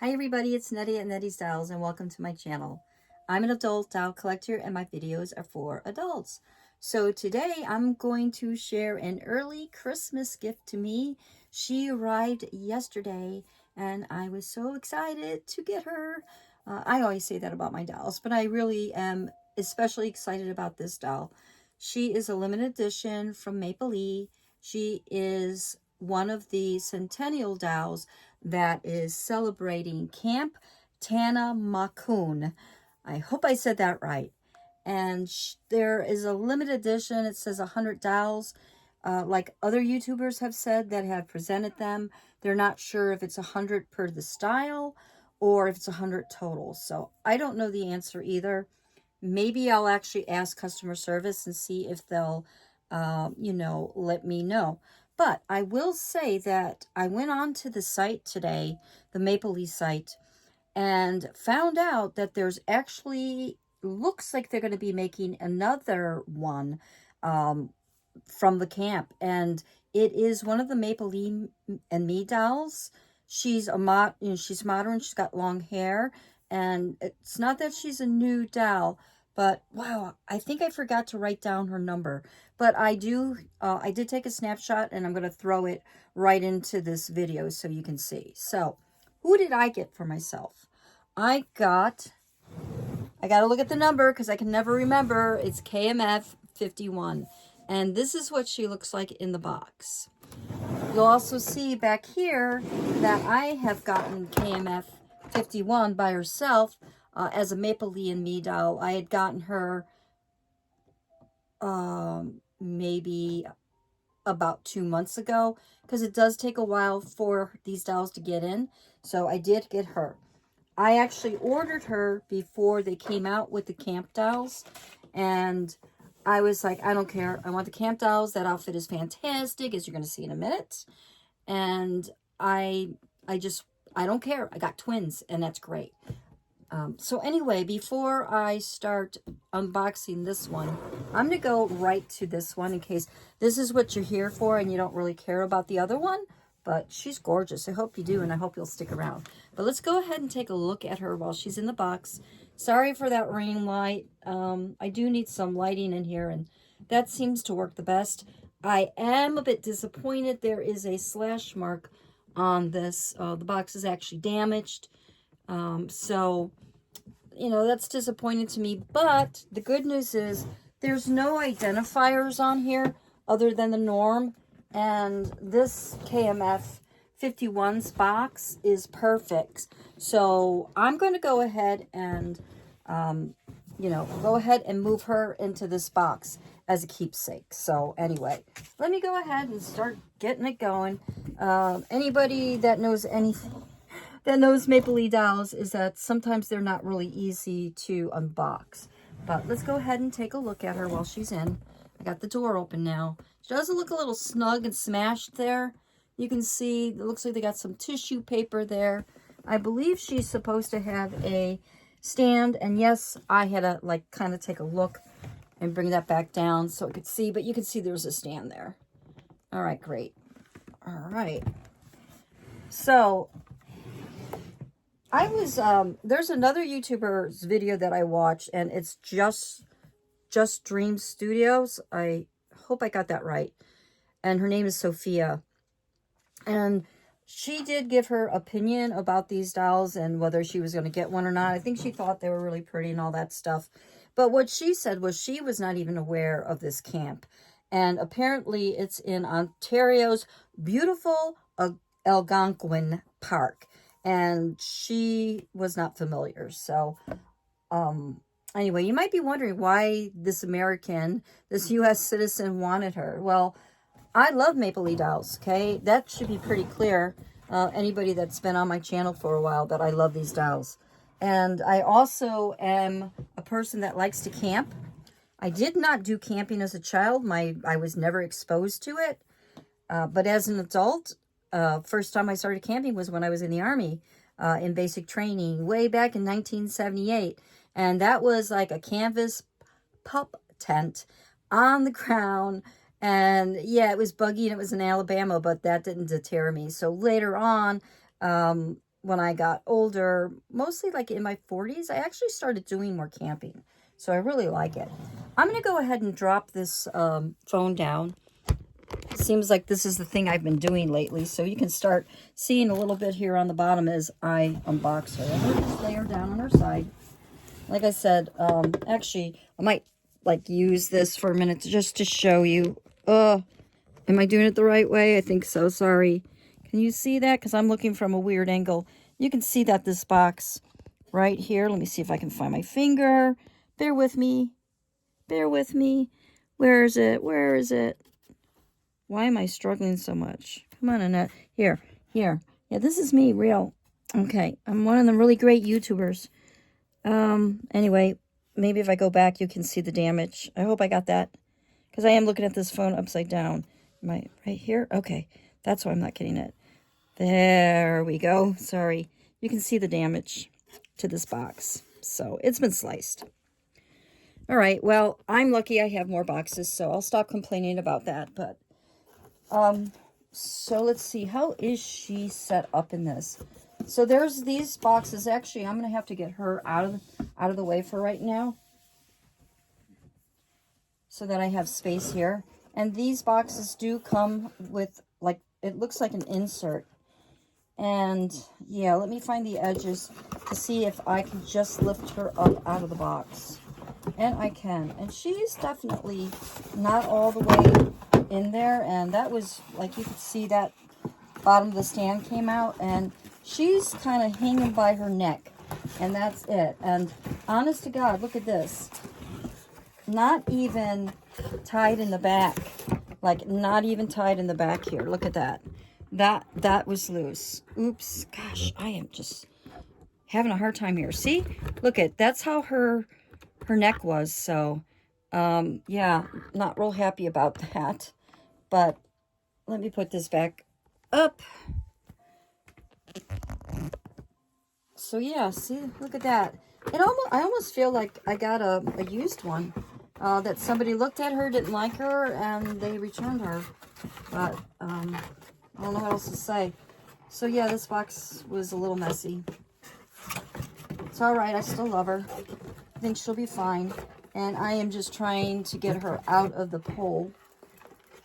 Hi everybody, it's Nettie at Nettie's Dolls and welcome to my channel. I'm an adult doll collector and my videos are for adults. So today I'm going to share an early Christmas gift to me. She arrived yesterday and I was so excited to get her. I always say that about my dolls, but I really am especially excited about this doll. She is a limited edition from Maplelea. She is one of the Centennial dolls that is celebrating Camp Tanamakoon. I hope I said that right. And there is a limited edition. It says 100 dolls. Like other YouTubers have said that have presented them, they're not sure if it's 100 per the style or if it's 100 total. So I don't know the answer either. Maybe I'll actually ask customer service and see if they'll, let me know. But I will say that I went on to the site today, the Maplelea site, and found out that there's actually, looks like they're going to be making another one from the camp. And it is one of the Maplelea and Me dolls. She's she's modern, she's got long hair, and it's not that she's a new doll, but wow, I think I forgot to write down her number. But I did take a snapshot and I'm going to throw it right into this video so you can see. So, who did I get for myself? I got to look at the number because I can never remember. It's KMF-51. And this is what she looks like in the box. You'll also see back here that I have gotten KMF-51 by herself as a Maplelea and Me doll. I had gotten her maybe about 2 months ago because it does take a while for these dolls to get in. So I did get her. I actually ordered her before they came out with the camp dolls, and I was like, I don't care. I want the camp dolls. That outfit is fantastic, as you're going to see in a minute. And I don't care. I got twins, and that's great. So anyway, before I start unboxing this one, I'm going to go right to this one in case this is what you're here for and you don't really care about the other one. But she's gorgeous. I hope you do, and I hope you'll stick around. But let's go ahead and take a look at her while she's in the box. Sorry for that ring light. I do need some lighting in here, and that seems to work the best. I am a bit disappointed. There is a slash mark on this. The box is actually damaged. So, that's disappointing to me. But the good news is there's no identifiers on here other than the norm. And this KMF-51's box is perfect. So I'm going to go ahead and, move her into this box as a keepsake. So anyway, let me go ahead and start getting it going. Anybody that knows anything that knows Maplelea dolls is that sometimes they're not really easy to unbox. But let's go ahead and take a look at her while she's in. I got the door open now. She does look a little snug and smashed there. You can see it looks like they got some tissue paper there. I believe she's supposed to have a stand. And yes, I had to kind of take a look and bring that back down so I could see. But you can see there's a stand there. All right, great. All right. So I was, there's another YouTuber's video that I watched, and it's Just Dream Studios. I hope I got that right. And her name is Sophia. And she did give her opinion about these dolls and whether she was going to get one or not. I think she thought they were really pretty and all that stuff. But what she said was she was not even aware of this camp. And apparently it's in Ontario's beautiful Algonquin Park. And she was not familiar. So, anyway, you might be wondering why this U.S. citizen wanted her. Well, I love Maplelea dolls, okay? That should be pretty clear. Anybody that's been on my channel for a while, that I love these dolls. And I also am a person that likes to camp. I did not do camping as a child. I was never exposed to it. But as an adult, first time I started camping was when I was in the Army in basic training way back in 1978. And that was like a canvas pup tent on the ground. And it was buggy and it was in Alabama, but that didn't deter me. So later on, when I got older, mostly like in my 40s, I actually started doing more camping. So I really like it. I'm going to go ahead and drop this phone down. It seems like this is the thing I've been doing lately. So you can start seeing a little bit here on the bottom as I unbox her. I'm going to just lay her down on her side. Like I said, actually, I might like use this for a minute just to show you. Am I doing it the right way? I think so. Sorry. Can you see that? Because I'm looking from a weird angle. You can see that this box right here. Let me see if I can find my finger. Bear with me. Bear with me. Where is it? Where is it? Why am I struggling so much? Come on, Annette. Here. Here. Yeah, this is me, real. Okay. I'm one of the really great YouTubers. Anyway, maybe if I go back, you can see the damage. I hope I got that. Because I am looking at this phone upside down. Am I right here? Okay. That's why I'm not getting it. There we go. Sorry. You can see the damage to this box. So it's been sliced. All right. Well, I'm lucky I have more boxes, so I'll stop complaining about that. But, so let's see. How is she set up in this? So there's these boxes. Actually, I'm going to have to get her out of the way for right now, so that I have space here. And these boxes do come with, like, it looks like an insert. And yeah, let me find the edges to see if I can just lift her up out of the box. And I can. And she's definitely not all the way in there. And that was, like, you could see that bottom of the stand came out. And she's kind of hanging by her neck. And that's it. And honest to God, look at this. Not even tied in the back. Like, not even tied in the back here. Look at that. That was loose. Oops. Gosh, I am just having a hard time here. See? Look at, that's how her neck was. So, yeah, not real happy about that. But let me put this back up. So, yeah, see? Look at that. I almost feel like I got a used one. That somebody looked at her, didn't like her, and they returned her. But, I don't know what else to say. So, yeah, this box was a little messy. It's all right. I still love her. I think she'll be fine. And I am just trying to get her out of the pole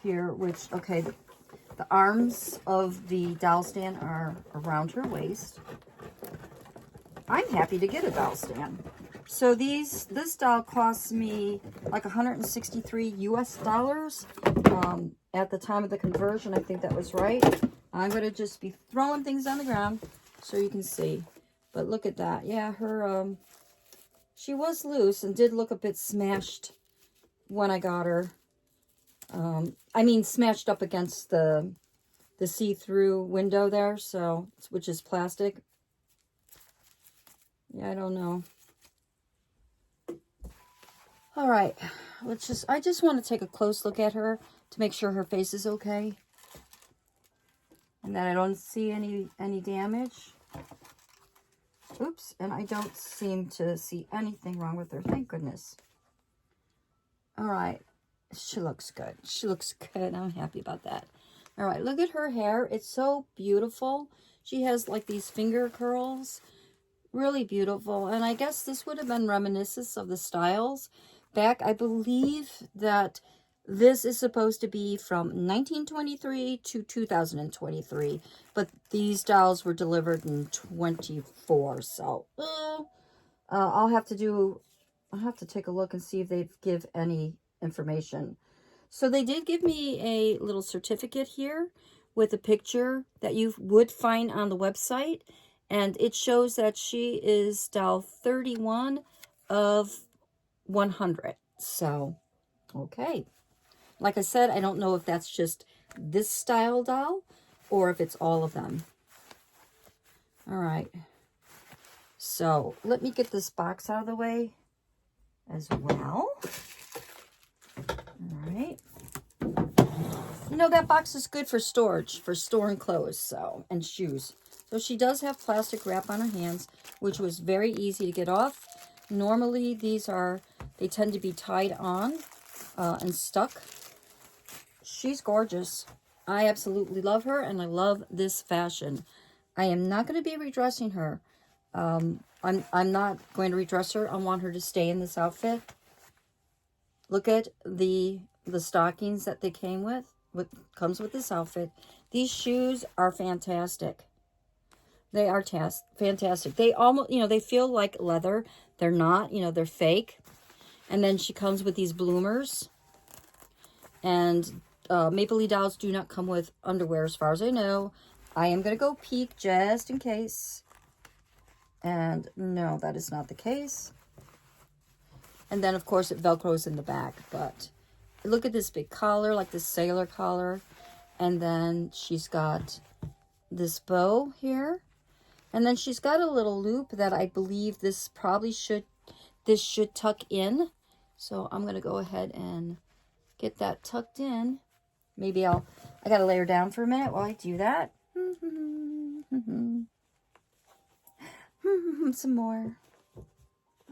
here, which, okay, the arms of the doll stand are around her waist. I'm happy to get a doll stand. So this doll cost me like 163 US dollars. At the time of the conversion, I think that was right. I'm going to just be throwing things on the ground so you can see. But look at that. Yeah, her, she was loose and did look a bit smashed when I got her. I mean, smashed up against the see-through window there, so, which is plastic. Yeah, I don't know. All right, I just want to take a close look at her to make sure her face is okay. And that I don't see any damage. Oops, and I don't seem to see anything wrong with her, thank goodness. All right, she looks good. She looks good, I'm happy about that. All right, look at her hair. It's so beautiful. She has like these finger curls. Really beautiful. And I guess this would have been reminiscent of the styles back. I believe that this is supposed to be from 1923 to 2023. But these dolls were delivered in 24. So I'll have to take a look and see if they give any information. So they did give me a little certificate here with a picture that you would find on the website. And it shows that she is doll 31 of 100. So, okay. Like I said, I don't know if that's just this style doll or if it's all of them. All right. So, let me get this box out of the way as well. All right. You know, that box is good for storage, for storing clothes, so, and shoes. So she does have plastic wrap on her hands, which was very easy to get off. Normally, they tend to be tied on and stuck. She's gorgeous. I absolutely love her, and I love this fashion. I am not going to be redressing her. I'm not going to redress her. I want her to stay in this outfit. Look at the stockings that they came with. What comes with this outfit. These shoes are fantastic. They are fantastic. They almost, you know, they feel like leather. They're not, you know, they're fake. And then she comes with these bloomers. And Maplelea dolls do not come with underwear as far as I know. I am going to go peek just in case. And no, that is not the case. And then, of course, it Velcros in the back. But look at this big collar, like this sailor collar. And then she's got this bow here. And then she's got a little loop that I believe this should tuck in. So I'm going to go ahead and get that tucked in. Maybe I got to lay her down for a minute while I do that. Some more.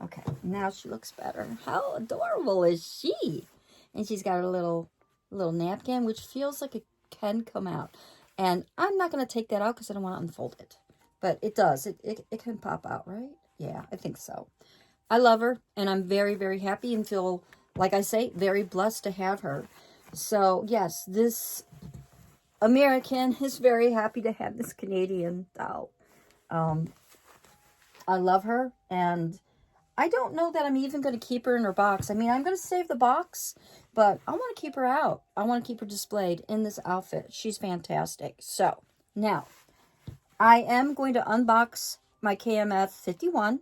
Okay, now she looks better. How adorable is she? And she's got a little napkin, which feels like it can come out. And I'm not going to take that out because I don't want to unfold it. But it does. It can pop out, right? Yeah, I think so. I love her, and I'm very, very happy and feel, like I say, very blessed to have her. So, yes, this American is very happy to have this Canadian doll. I love her, and I don't know that I'm even going to keep her in her box. I mean, I'm going to save the box, but I want to keep her out. I want to keep her displayed in this outfit. She's fantastic. So, now, I am going to unbox my KMF-51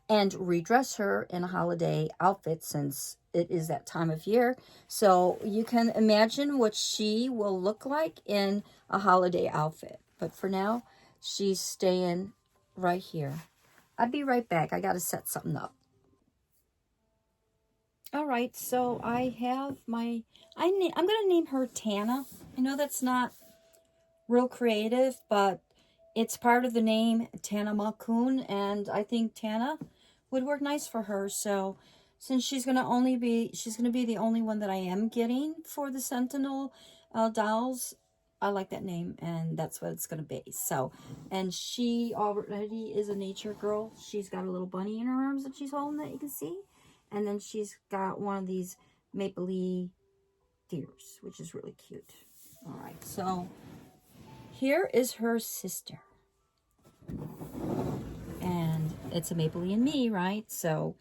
and redress her in a holiday outfit since it is that time of year. So you can imagine what she will look like in a holiday outfit. But for now, she's staying right here. I'll be right back. I got to set something up. All right, so I have I'm going to name her Tana. I know that's not real creative, but it's part of the name Tanamakoon, and I think Tana would work nice for her. So since she's going to be the only one that I am getting for the Centennial dolls, I like that name, and that's what it's going to be. So, and she already is a nature girl. She's got a little bunny in her arms that she's holding that you can see. And then she's got one of these Maplelea deers, which is really cute. All right, so here is her sister. And it's a Maplelea and me, right? So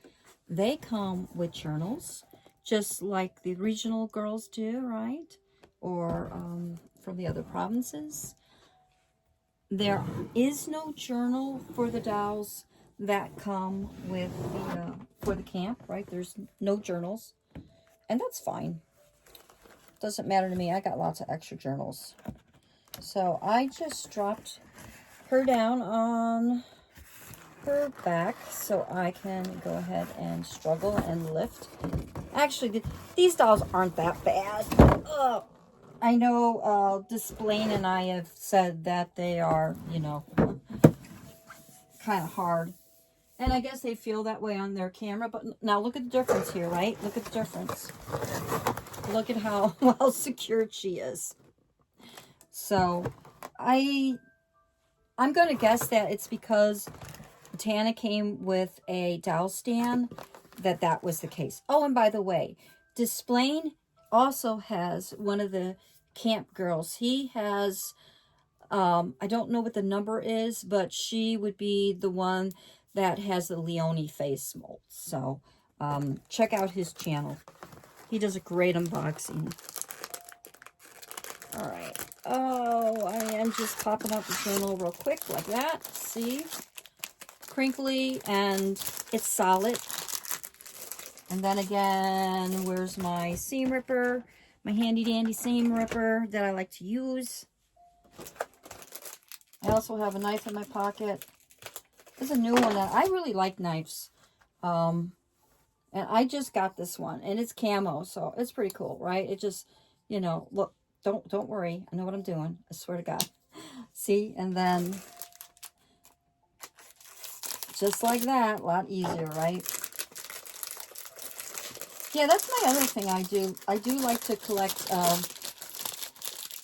they come with journals, just like the regional girls do, right? Or from the other provinces. There is no journal for the dolls that come with the for the camp, right? There's no journals, and that's fine. Doesn't matter to me. I got lots of extra journals. So I just dropped her down on her back so I can go ahead and struggle and lift. Actually, these dolls aren't that bad. I know Displain and I have said that they are, you know, kind of hard. And I guess they feel that way on their camera. But now look at the difference here, right? Look at the difference. Look at how well secured she is. So I'm going to guess that it's because Tana came with a doll stand that was the case. Oh, and by the way, Displain also has one of the camp girls. He has, I don't know what the number is, but she would be the one that has the Leone face mold. So check out his channel. He does a great unboxing. All right. Oh, I am just popping out the journal real quick like that. See? Crinkly, and it's solid. And then again, where's my seam ripper? My handy dandy seam ripper that I like to use. I also have a knife in my pocket. This is a new one that I really like knives. And I just got this one, and it's camo, so it's pretty cool, right? It just, you know, look, don't worry. I know what I'm doing. I swear to God. See? And then just like that, a lot easier, right? Yeah, that's my other thing I do. I do like to collect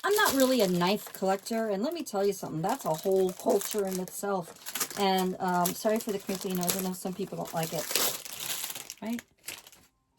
I'm not really a knife collector, and let me tell you something, that's a whole culture in itself. And sorry for the crinkly nose. I know some people don't like it. Right?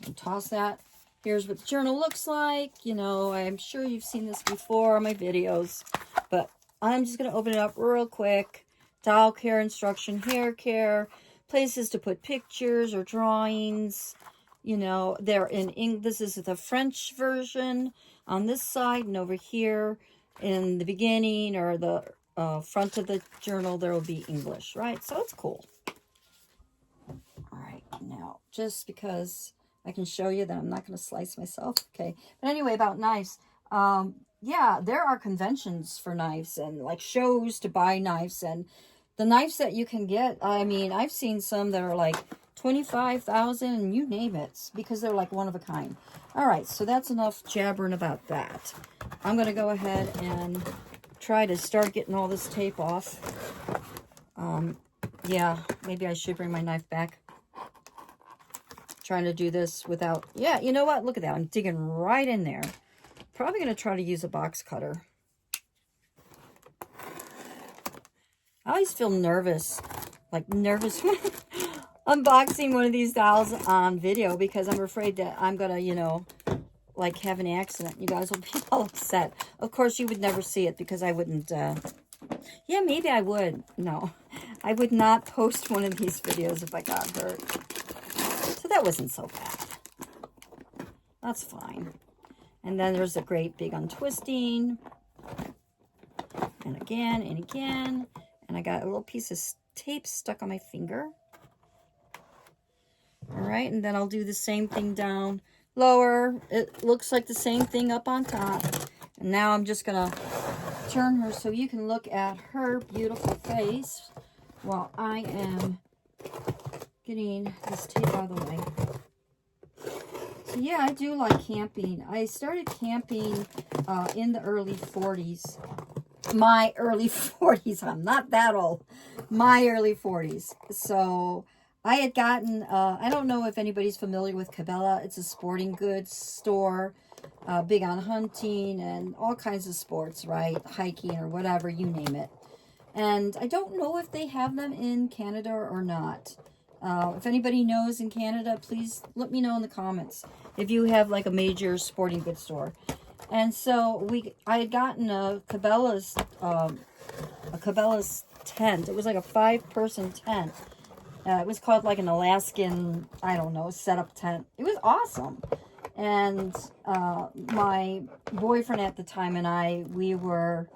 And toss that. Here's what the journal looks like. You know, I'm sure you've seen this before on my videos, but I'm just going to open it up real quick. Doll care instruction, hair care, places to put pictures or drawings. You know, they're in English. This is the French version on this side, and over here in the beginning or the front of the journal, there will be English, right? So it's cool. All right, now, just because I can show you that I'm not going to slice myself, okay? But anyway, about knives. Yeah, there are conventions for knives and like shows to buy knives, and the knives that you can get, I mean, I've seen some that are like 25,000 and you name it, because they're like one of a kind. All right, so that's enough jabbering about that. I'm going to go ahead and try to start getting all this tape off. Yeah, maybe I should bring my knife back. Trying to do this without, yeah, you know what? Look at that. I'm digging right in there. Probably going to try to use a box cutter. I always feel nervous, like nervous unboxing one of these dolls on video, because I'm afraid that I'm going to, you know, like have an accident. You guys will be all upset. Of course, you would never see it because I wouldn't, yeah, maybe I would. No, I would not post one of these videos if I got hurt. So that wasn't so bad. That's fine. And then there's a great big untwisting. And again, and again. And I got a little piece of tape stuck on my finger. All right, and then I'll do the same thing down lower. It looks like the same thing up on top. And now I'm just gonna turn her so you can look at her beautiful face while I am getting this tape out of the way. So yeah, I do like camping. I started camping in the early 40s. My early 40s. I'm not that old. My early 40s. So I had gotten, I don't know if anybody's familiar with Cabela. It's a sporting goods store, big on hunting and all kinds of sports, right? Hiking or whatever, you name it. And I don't know if they have them in Canada or not. If anybody knows in Canada, please let me know in the comments if you have like a major sporting goods store. And so I had gotten a Cabela's tent. It was like a 5-person tent. It was called like an Alaskan, I don't know, setup tent. It was awesome. And my boyfriend at the time and I, we were,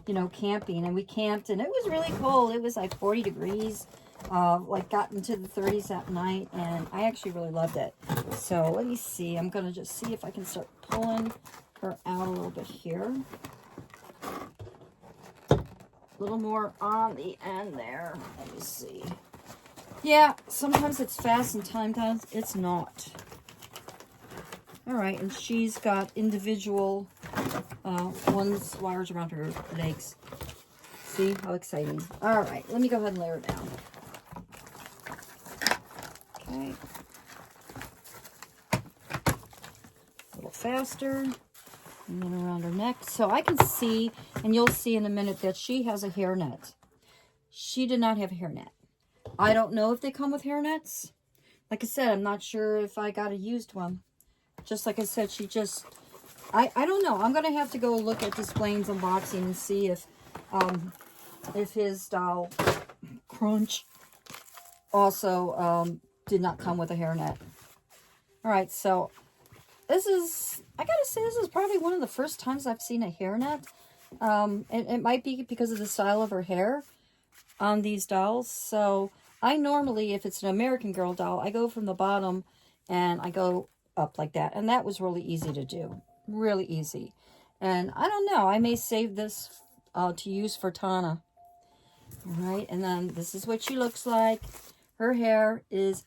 you know, camping, and we camped, and it was really cold. It was like 40 degrees, like got into the 30s at night, and I actually really loved it. So let me see. I'm going to just see if I can start pulling her out a little bit here. A little more on the end there. Let me see. Yeah, sometimes it's fast and sometimes it's not. All right, and she's got individual ones wires around her legs. See how exciting. All right, let me go ahead and lay her down. Okay. A little faster. And then around her neck. So I can see, and you'll see in a minute, that she has a hairnet. She did not have a hairnet. I don't know if they come with hairnets. Like I said, I'm not sure if I got a used one. Just like I said, she just, I don't know. I'm going to have to go look at Display's unboxing and see if his doll, Crunch, also did not come with a hairnet. All right, so this is, I gotta say, this is probably one of the first times I've seen a hairnet. It might be because of the style of her hair on these dolls. So I normally, if it's an American Girl doll, I go from the bottom and I go up like that. And that was really easy to do. Really easy. And I don't know, I may save this to use for Tana. All right, and then this is what she looks like. Her hair is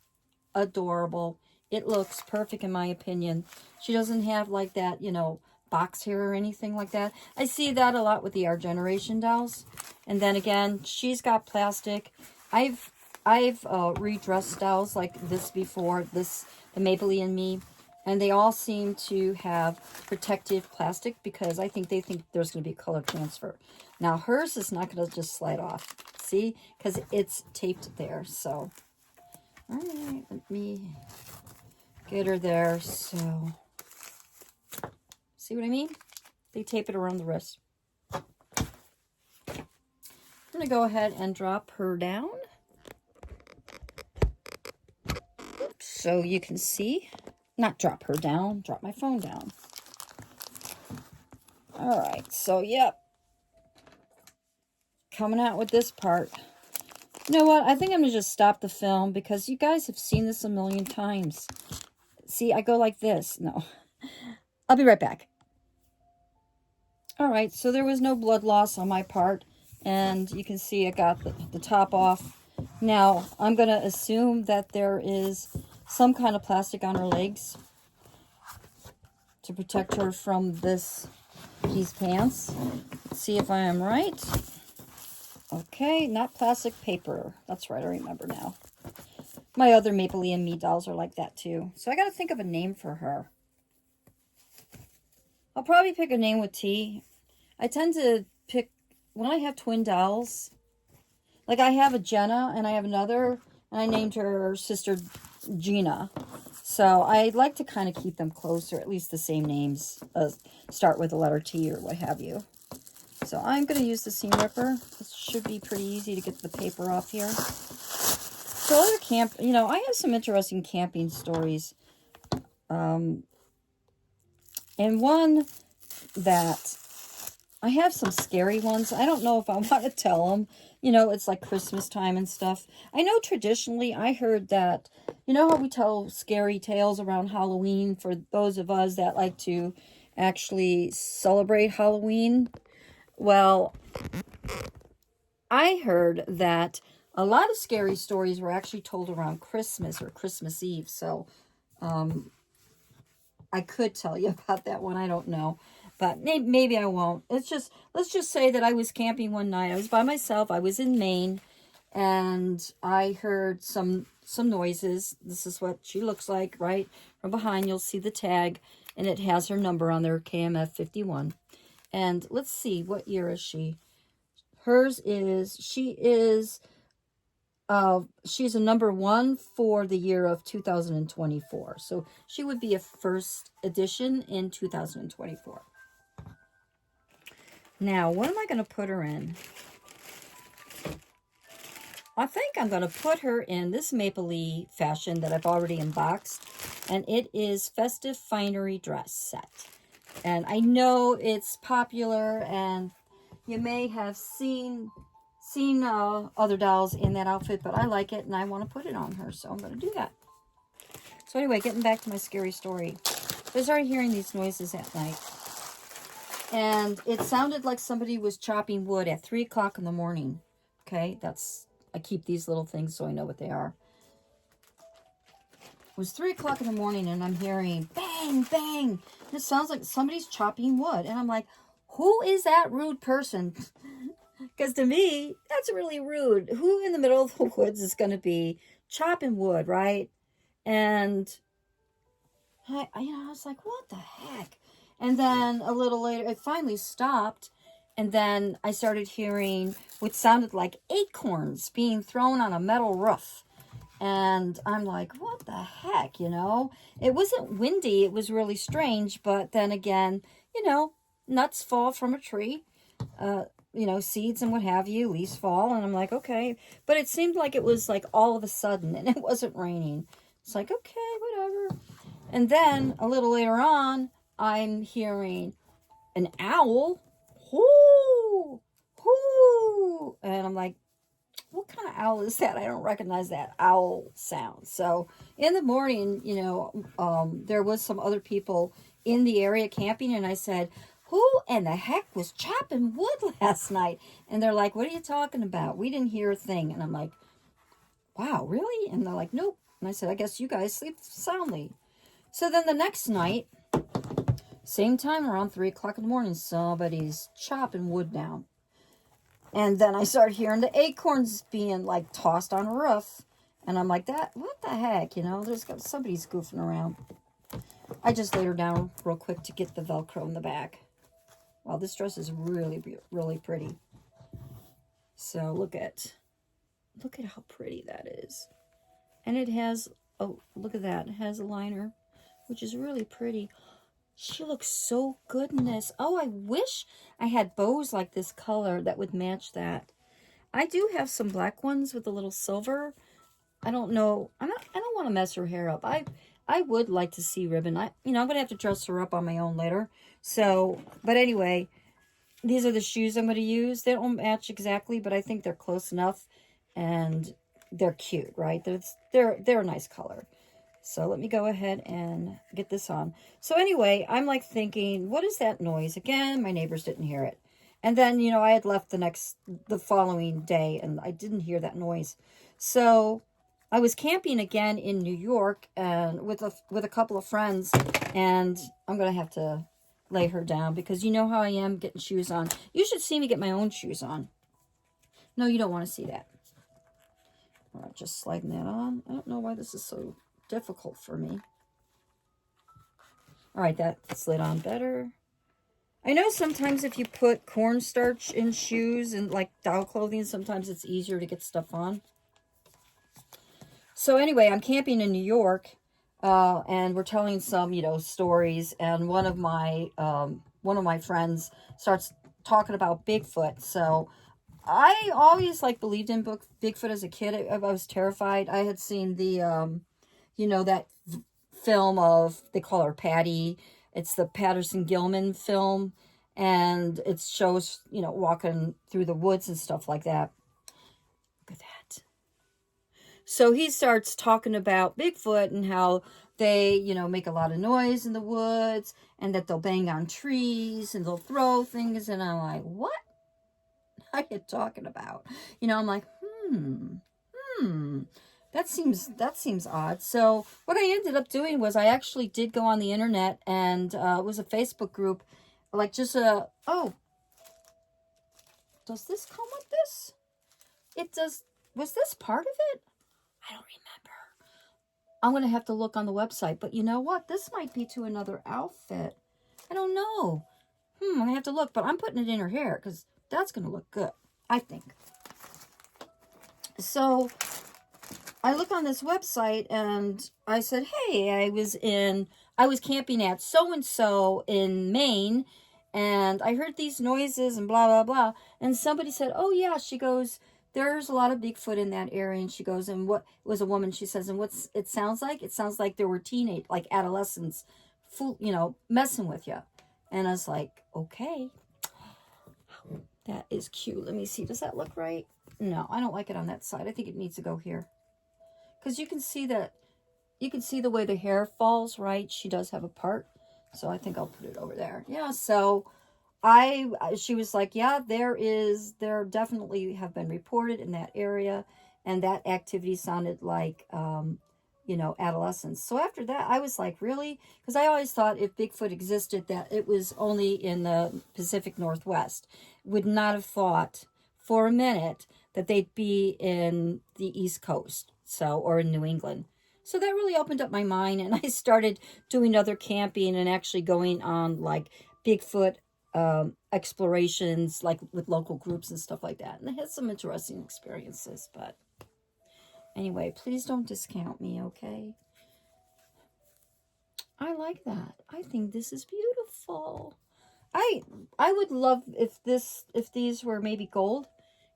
adorable. It looks perfect in my opinion. She doesn't have like that, you know, box hair or anything like that. I see that a lot with the Our Generation dolls. And then again, she's got plastic. I've redressed dolls like this before. The Maplelea and Me. And they all seem to have protective plastic because I think they think there's going to be color transfer. Now, hers is not going to just slide off. See? Because it's taped there. So, all right, let me get her there. So, see what I mean? They tape it around the wrist. I'm going to go ahead and drop her down. Oops, so you can see. Not drop her down, drop my phone down. All right, so yep. Coming out with this part. You know what? I think I'm going to just stop the film because you guys have seen this a million times. See, I go like this. No. I'll be right back. All right, so there was no blood loss on my part. And you can see I got the top off. Now, I'm going to assume that there is some kind of plastic on her legs to protect her from these pants. Let's see if I am right. Okay, not plastic, paper. That's right, I remember now. My other Maplelea and Me dolls are like that too. So I got to think of a name for her. I'll probably pick a name with T. I tend to pick, when I have twin dolls, like I have a Jenna and I have another, and I named her sister Gina. So I like to kind of keep them close, or at least the same names, start with the letter T or what have you. So I'm going to use the seam ripper. This should be pretty easy to get the paper off here. So other camp, you know, I have some interesting camping stories. And one that, I have some scary ones. I don't know if I want to tell them. You know, it's like Christmas time and stuff. I know traditionally I heard that, you know how we tell scary tales around Halloween for those of us that like to actually celebrate Halloween? Well, I heard that a lot of scary stories were actually told around Christmas or Christmas Eve. So, I could tell you about that one. I don't know. But maybe I won't. Let's just say that I was camping one night. I was by myself. I was in Maine. And I heard some noises. This is what she looks like, right? From behind, you'll see the tag. And it has her number on there, KMF-51. And let's see, what year is she? She's a number 1 for the year of 2024. So she would be a first edition in 2024. Now, what am I going to put her in? I think I'm going to put her in this Maplelea fashion that I've already unboxed. And it is Festive Finery Dress Set. And I know it's popular and you may have seen other dolls in that outfit, but I like it and I want to put it on her, so I'm going to do that. So anyway, getting back to my scary story. I started hearing these noises at night. And it sounded like somebody was chopping wood at 3 o'clock in the morning. Okay, I keep these little things so I know what they are. It was 3 o'clock in the morning and I'm hearing bang, bang. And it sounds like somebody's chopping wood. And I'm like, who is that rude person? Because to me, that's really rude. Who in the middle of the woods is going to be chopping wood, right? And I was like, what the heck? And then a little later, it finally stopped. And then I started hearing what sounded like acorns being thrown on a metal roof. And I'm like, what the heck, you know? It wasn't windy. It was really strange. But then again, you know, nuts fall from a tree. You know, seeds and what have you, leaves fall. And I'm like, okay. But it seemed like it was like all of a sudden. And it wasn't raining. It's like, okay, whatever. And then a little later on, I'm hearing an owl. Hoo! Hoo! And I'm like, what kind of owl is that? I don't recognize that owl sound. So in the morning, you know, there was some other people in the area camping. And I said, who in the heck was chopping wood last night? And they're like, what are you talking about? We didn't hear a thing. And I'm like, wow, really? And they're like, nope. And I said, I guess you guys sleep soundly. So then the next night, same time, around 3 o'clock in the morning, somebody's chopping wood down. And then I started hearing the acorns being like tossed on a roof. And I'm like, what the heck? You know, somebody's goofing around. I just laid her down real quick to get the Velcro in the back. Wow, this dress is really, really pretty. So look at how pretty that is. And it has, oh, look at that. It has a liner, which is really pretty. She looks so good in this. Oh, I wish I had bows like this color that would match that. I do have some black ones with a little silver. I don't know. I don't want to mess her hair up. I would like to see ribbon. I'm going to have to dress her up on my own later. So, but anyway, these are the shoes I'm going to use. They don't match exactly, but I think they're close enough, and they're cute, right? They're a nice color. So let me go ahead and get this on. So anyway, I'm like thinking, what is that noise? Again, my neighbors didn't hear it. And then, I had left the following day, and I didn't hear that noise. So I was camping again in New York and with a couple of friends, and I'm going to have to lay her down because you know how I am getting shoes on. You should see me get my own shoes on. No, you don't want to see that. All right, just sliding that on. I don't know why this is so difficult for me. All right, that slid on better. I know sometimes if you put cornstarch in shoes and like doll clothing, sometimes it's easier to get stuff on. So anyway, I'm camping in New York, and we're telling some, stories. And one of my friends starts talking about Bigfoot. So I always believed in Bigfoot as a kid. I was terrified. I had seen the, that film of, they call her Patty. It's the Patterson-Gilman film, and it shows, walking through the woods and stuff like that. Look at that. So he starts talking about Bigfoot and how they, make a lot of noise in the woods, and that they'll bang on trees and they'll throw things. And I'm like, what are you talking about? I'm like, that seems odd. So what I ended up doing was I actually did go on the internet, and it was a Facebook group, oh, does this come with this? It does. Was this part of it? I don't remember. I'm going to have to look on the website. But you know what? This might be to another outfit. I don't know. I'm going to have to look. But I'm putting it in her hair because that's going to look good, I think. So I look on this website, and I said, hey, I was camping at so-and-so in Maine, and I heard these noises and blah, blah, blah. And somebody said, oh, yeah, she goes, there's a lot of Bigfoot in that area. And she goes, and what it was a woman, she says, and what's it sounds like? It sounds like there were adolescents, messing with you. And I was like, okay, that is cute. Let me see. Does that look right? No, I don't like it on that side. I think it needs to go here. Because you can see the way the hair falls, right? She does have a part. So I think I'll put it over there. Yeah, so she was like, yeah, there definitely have been reported in that area, and that activity sounded like, adolescents. So after that, I was like, really? Because I always thought if Bigfoot existed, that it was only in the Pacific Northwest. Would not have thought for a minute that they'd be in the East Coast, or in New England. So that really opened up my mind, and I started doing other camping and actually going on Bigfoot explorations, with local groups and stuff like that. And I had some interesting experiences, but anyway, please don't discount me, okay? I like that. I think this is beautiful. I would love if these were maybe gold.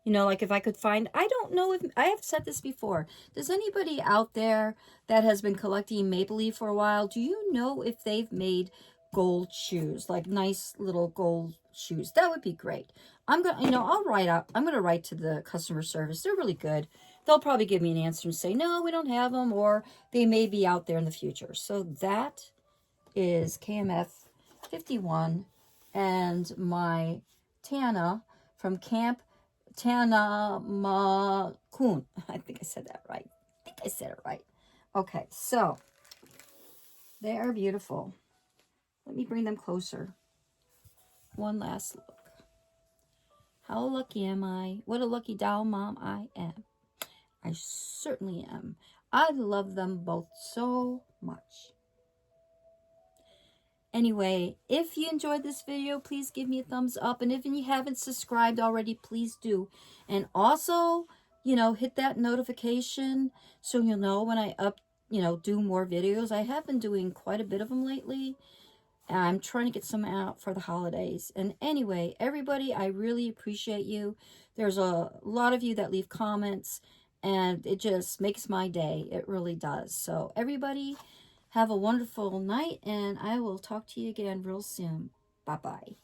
If I could find, I don't know if, I have said this before. Does anybody out there that has been collecting Maplelea for a while, do you know if they've made gold shoes, nice little gold shoes? That would be great. I'm going to, I'm going to write to the customer service. They're really good. They'll probably give me an answer and say, no, we don't have them, or they may be out there in the future. So that is KMF-51 and my Tana from Camp Tanamakoon. I think I said that right. Okay, so they are beautiful. Let me bring them closer. One last look. How lucky am I? What a lucky doll mom I am. I certainly am. I love them both so much. Anyway, if you enjoyed this video, please give me a thumbs up. And if you haven't subscribed already, please do. And also, you know, hit that notification so you'll know when I do more videos. I have been doing quite a bit of them lately. I'm trying to get some out for the holidays. And anyway, everybody, I really appreciate you. There's a lot of you that leave comments, and it just makes my day. It really does. So everybody, have a wonderful night, and I will talk to you again real soon. Bye-bye.